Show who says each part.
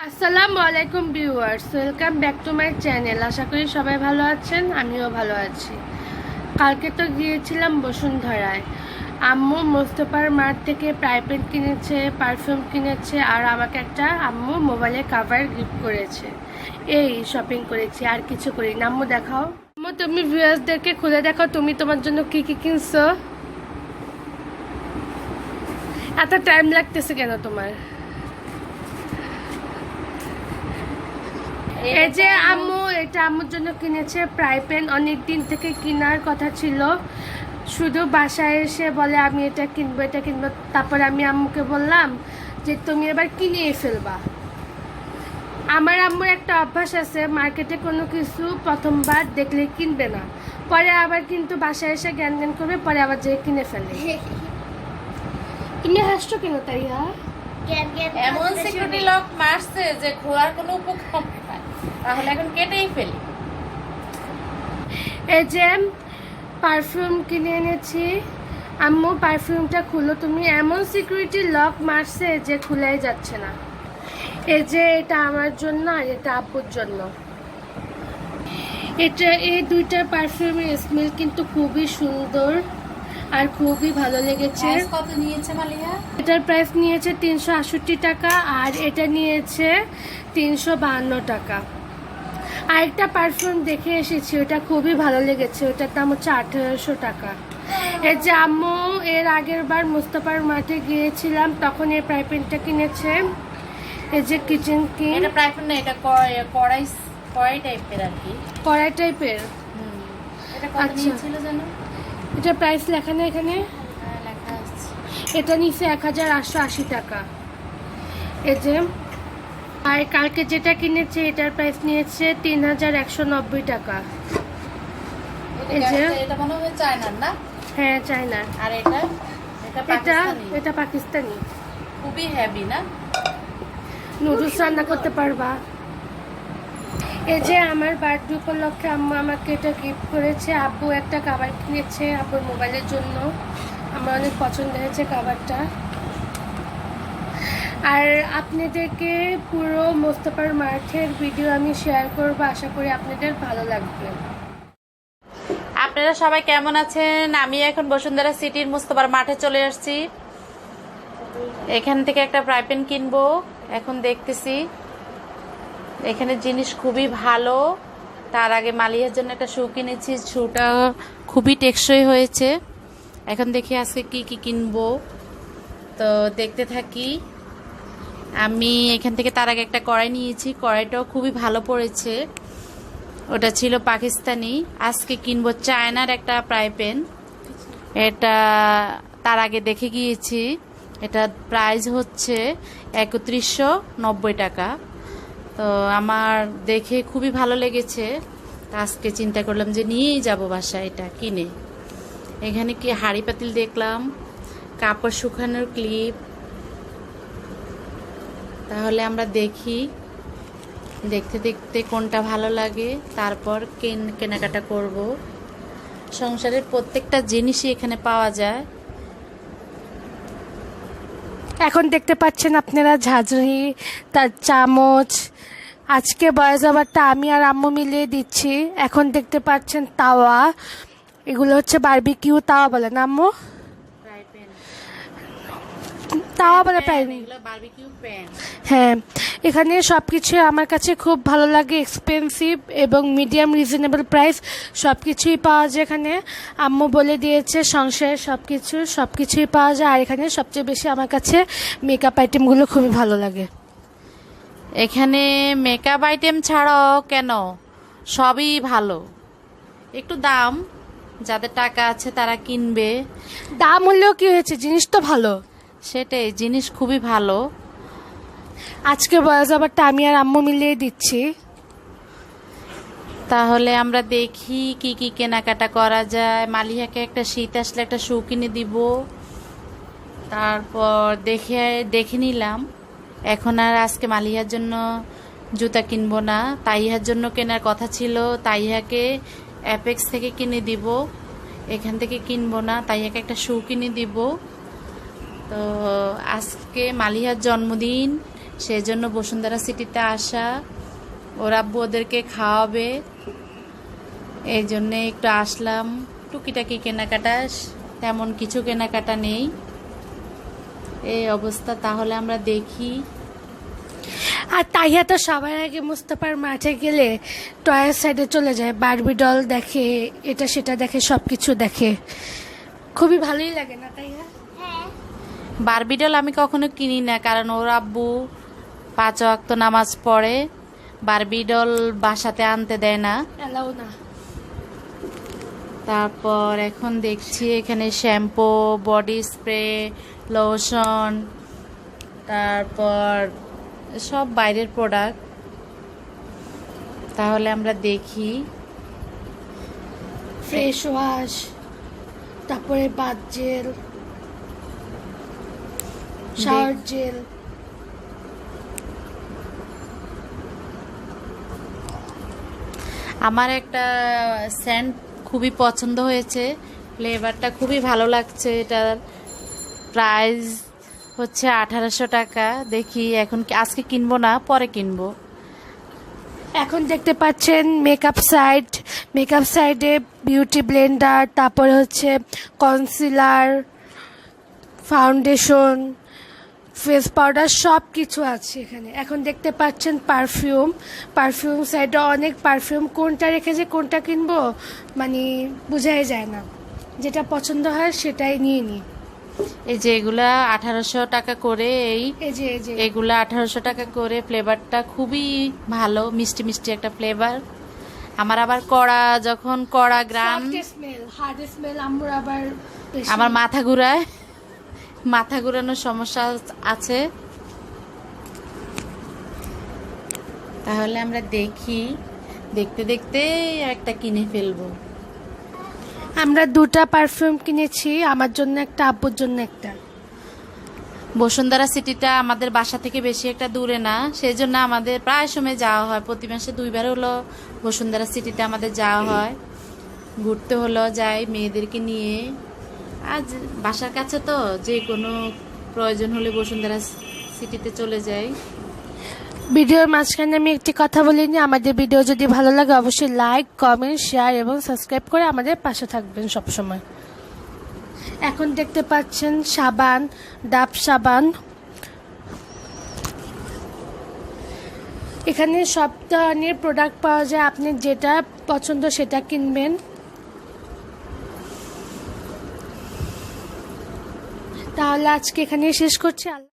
Speaker 1: আসসালামু আলাইকুম viewers, welcome back to my channel. আশা করি সবাই ভালো আছেন, আমিও ভালো আছি। কালকে তো গিয়েছিলাম বসুন্ধরায়। আম্মু মোস্তফার মার্ট থেকে প্রাইপেট কিনেছে, পারফিউম কিনেছে, আর আমাকে একটা আম্মু মোবাইলের কাভার গিফট করেছে। এই শপিং করেছি, আর কিছু করি না। আম্মু দেখাও। আম্মু তুমি ভিউয়ার্সদেরকে খুলে দেখাও তুমি তোমার জন্য কি কি কিনছো। এত টাইম লাগতেছে কেন তোমার? এই যে আম্মু, এটা আম্মুর জন্য কিনেছে প্রাইপেন। অনেক দিন থেকে কেনার কথা ছিল, শুধু বাসায় এসে বলে আমি এটা কিনবো এটা কিনবো। তারপরে আমি আম্মুকে বললাম যে তুমি এবার কিনে ফেলবা। আমার আম্মুর একটা অভ্যাস আছে, মার্কেটে কোনো কিছু প্রথমবার দেখলে কিনবে না, পরে আবার কিন্তু বাসায় এসে জ্ঞান জ্ঞান করবে, পরে আবার যে কিনে ফেলে। তুমি হাসছো কেন তাইয়া?
Speaker 2: এমন সিকিউরিটি লক মারছে যে খোলার কোনো উপক্রম নাই, তাহলে এখন কেটেই ফেলি।
Speaker 1: এই যে পারফিউম কিনে এনেছি। আম্মু পারফিউমটা খুলো তুমি। এমন সিকিউরিটি লক মারছে যে খুলাই যাচ্ছে না। এই যে এটা আমার জন্য আর এটা আব্বুর জন্য। এই দুইটা পারফিউমের স্মেল কিন্তু খুবই সুন্দর আর খুবই ভালো লেগেছে।
Speaker 2: কত নিয়েছে মালিয়া?
Speaker 1: এটার প্রাইস নিয়েছে 368 টাকা, আর এটা নিয়েছে 352 টাকা। আরেকটা পারফিউম দেখে এসেছি, ওটা খুবই ভালো লেগেছে, ওটার দাম হচ্ছে 1800 টাকা। এই যে আম্মু এর আগের বার মুস্তাফার মাঠে গিয়েছিলাম, তখন এই প্রাইপেনটা কিনেছে। এই যে কিচেন কিং,
Speaker 2: এটা প্রাইপেন না, এটা কড়াই টাইপের আর কি,
Speaker 1: কড়াই টাইপের।
Speaker 2: এটা কত
Speaker 1: আচ্ছা।
Speaker 2: নিয়েছিল জানো?
Speaker 1: এটা প্রাইস লেখা নেই এখানে।
Speaker 2: হ্যাঁ, লেখা আছে।
Speaker 1: এটা নিচ্ছে 1880 টাকা। এই যে আর কালকে যেটা কিনেছে এটার প্রাইস নিয়েছে 3190 টাকা। এই যে
Speaker 2: এটা মনে হয় চায়নার না?
Speaker 1: হ্যাঁ, চায়নার।
Speaker 2: আর এটা এটা
Speaker 1: এটা
Speaker 2: পাকিস্তানি।
Speaker 1: এটা পাকিস্তানি।
Speaker 2: খুবই হেভি না?
Speaker 1: নুডলস রান্না করতে পারবা। এই যে আমার বার্থডে উপলক্ষে আম্মু আমাকে এটা গিফট করেছে। আব্বু একটা কাভার কিনেছে আব্বুর মোবাইলের জন্য, আমার অনেক পছন্দ হয়েছে কাভারটা। আর আপনাদেরকে পুরো মোস্তফার মাঠের ভিডিও আমি শেয়ার করব, আশা করি আপনাদের ভালো লাগবে।
Speaker 2: আপনারা সবাই কেমন আছেন? আমি এখন বসুন্ধরা সিটির মুস্তফার মাঠে চলে আসছি। এখান থেকে একটা প্রাইপেন কিনবো, এখন দেখতেছি। এখানে জিনিস খুবই ভালো। তার আগে মালিয়ার জন্য একটা শু কিনেছি, শুটা খুবই টেকসই হয়েছে। এখন দেখি আজকে কি কি কিনবো, তো দেখতে থাকি। আমি এখান থেকে তার আগে একটা কড়াই নিয়েছি, কড়াইটাও খুবই ভালো পড়েছে, ওটা ছিল পাকিস্তানি। আজকে কিনবো চায়নার একটা প্রাইপেন। এটা তার আগে দেখে গিয়েছি, এটা প্রাইস হচ্ছে 3190 টাকা। তো আমার দেখে খুবই ভালো লেগেছে, আজকে চিন্তা করলাম যে নিয়েই যাব বাসায় এটা কিনে। এখানে কি হাঁড়ি পাতিল দেখলাম, কাপড় শুকানোর ক্লিপ। তাহলে আমরা দেখি, দেখতে দেখতে কোনটা ভালো লাগে তারপর কেনাকাটা করব। সংসারের প্রত্যেকটা জিনিসই এখানে পাওয়া যায়।
Speaker 1: এখন দেখতে পাচ্ছেন আপনারা ঝাঁঝরি, তার চামচ। আজকে বয়স আবারটা আমি আর আম্মু মিলিয়ে দিচ্ছি। এখন দেখতে পাচ্ছেন তাওয়া, এগুলো হচ্ছে বারবিকিউ তাওয়া বলে না আম্মু? তাওয়া বলে প্রায়।
Speaker 2: Barbecue pan.
Speaker 1: হ্যাঁ, এখানে সব কিছু আমার কাছে খুব ভালো লাগে, এক্সপেন্সিভ এবং মিডিয়াম রিজনেবল প্রাইস সব কিছুই পাওয়া যায় এখানে। আম্মু বলে দিয়েছে সংসারের সব কিছুই পাওয়া যায়। আর এখানে সবচেয়ে বেশি আমার কাছে মেকআপ আইটেমগুলো খুবই ভালো লাগে।
Speaker 2: এখানে মেকআপ আইটেম ছাড়াও কেন সবই ভালো, একটু দাম, যাদের টাকা আছে তারা কিনবে।
Speaker 1: দাম হলেও কি হয়েছে, জিনিস তো ভালো।
Speaker 2: সেটাই, জিনিস খুবই ভালো।
Speaker 1: আজকে বয়স আবারটা আমি আর আম্মু মিলিয়ে দিচ্ছি।
Speaker 2: তাহলে আমরা দেখি কি কি কেনাকাটা করা যায়। মালিহাকে একটা শীত আসলে একটা শু কিনে দিব, তারপর দেখে নিলাম। এখন আর আজকে মালিহার জন্য জুতা কিনবো না, তাইহার জন্য কেনার কথা ছিল, তাইহাকে অ্যাপেক্স থেকে কিনে দিব, এখান থেকে কিনবো না, তাইহাকে একটা শু কিনে দিব। তো আজকে মালিহার জন্মদিন, সেই জন্য বসুন্ধরা সিটিতে আসা। ওর আব্বু ওদেরকে খাওয়াবে, এই জন্যে একটু আসলাম। টুকিটাকি কেনাকাটা, তেমন কিছু কেনাকাটা নেই। এই অবস্থা। তাহলে আমরা দেখি।
Speaker 1: আর তাইয়া তো সবার আগে মুস্তাফার মাঠে গেলে টয়ের সাইডে চলে যায়, বারবি ডল দেখে, এটা সেটা দেখে, সব কিছু দেখে। খুবই ভালোই লাগে না তাইয়া?
Speaker 2: বারবি ডল আমি কখনো কিনি না, কারণ ওর আব্বু 5 ওয়াক্ত নামাজ পড়ে। বারবি ডল বাসাতে আনতে দেয় না।
Speaker 1: এলাও না।
Speaker 2: তারপর এখন দেখছি এখানে শ্যাম্পু, বডি স্প্রে, লোশন, তারপর সব বাইরের প্রোডাক্ট। তাহলে আমরা দেখি।
Speaker 1: ফ্রেশ ওয়াশ, তারপরে বাথ জেল, শাওয়ার জেল।
Speaker 2: আমার একটা সেন্ট খুবই পছন্দ হয়েছে, ফ্লেভারটা খুবই ভালো লাগছে। এটার প্রাইস হচ্ছে 1800 টাকা। দেখি এখন আজকে কিনবো না, পরে কিনবো।
Speaker 1: এখন দেখতে পাচ্ছেন মেকআপ সাইডে বিউটি ব্লেন্ডার, তারপরে হচ্ছে কনসিলার, ফাউন্ডেশন, ফেস পাউডার, সব কিছু আছে এখানে। এখন দেখতে পাচ্ছেন পারফিউম সাইডে অনেক পারফিউম। কোনটা রেখেছে কোনটা কিনবো মানে বোঝাই যায় না। যেটা পছন্দ হয় সেটাই নিয়ে নিই।
Speaker 2: এই যে এগুলা 1800 টাকা করে।
Speaker 1: এই যে
Speaker 2: এগুলা 1800 টাকা করে। ফ্লেভারটা খুবই ভালো, মিষ্টি মিষ্টি একটা ফ্লেভার। আমার আবার যখন কড়া গ্রাম,
Speaker 1: হার্ড স্মেল আমার আবার বেশি।
Speaker 2: আমার মাথা ঘুরানোর সমস্যা আছে। তাহলে আমরা দেখি, দেখতে দেখতে একটা কিনে ফেলবো।
Speaker 1: আমরা 2টা পারফিউম কিনেছি, আমার জন্য একটা, আব্বুর জন্য একটা।
Speaker 2: বসুন্ধরা সিটিটা আমাদের বাসা থেকে বেশি একটা দূরে না, সেই জন্য আমাদের প্রায় সময় যাওয়া হয়। প্রতি মাসে 2বার হলো বসুন্ধরা সিটিতে আমাদের যাওয়া হয়। ঘুরতে হলো যাই মেয়েদেরকে নিয়ে। আজ বাসার কাছে তো, যে কোনো প্রয়োজন হলে বসুন্ধরা সিটিতে চলে যাই।
Speaker 1: ভিডিওর মাঝখানে আমি একটি কথা বলিনি, আমাদের ভিডিও যদি ভালো লাগে অবশ্যই লাইক, কমেন্ট, শেয়ার এবং সাবস্ক্রাইব করে আমাদের পাশে থাকবেন সবসময়। এখন দেখতে পাচ্ছেন সাবান, ডাব সাবান। এখানে সব ধরনের প্রোডাক্ট পাওয়া যায়, আপনি যেটা পছন্দ সেটা কিনবেন। তাহলে আজকে এখানেই শেষ করছি।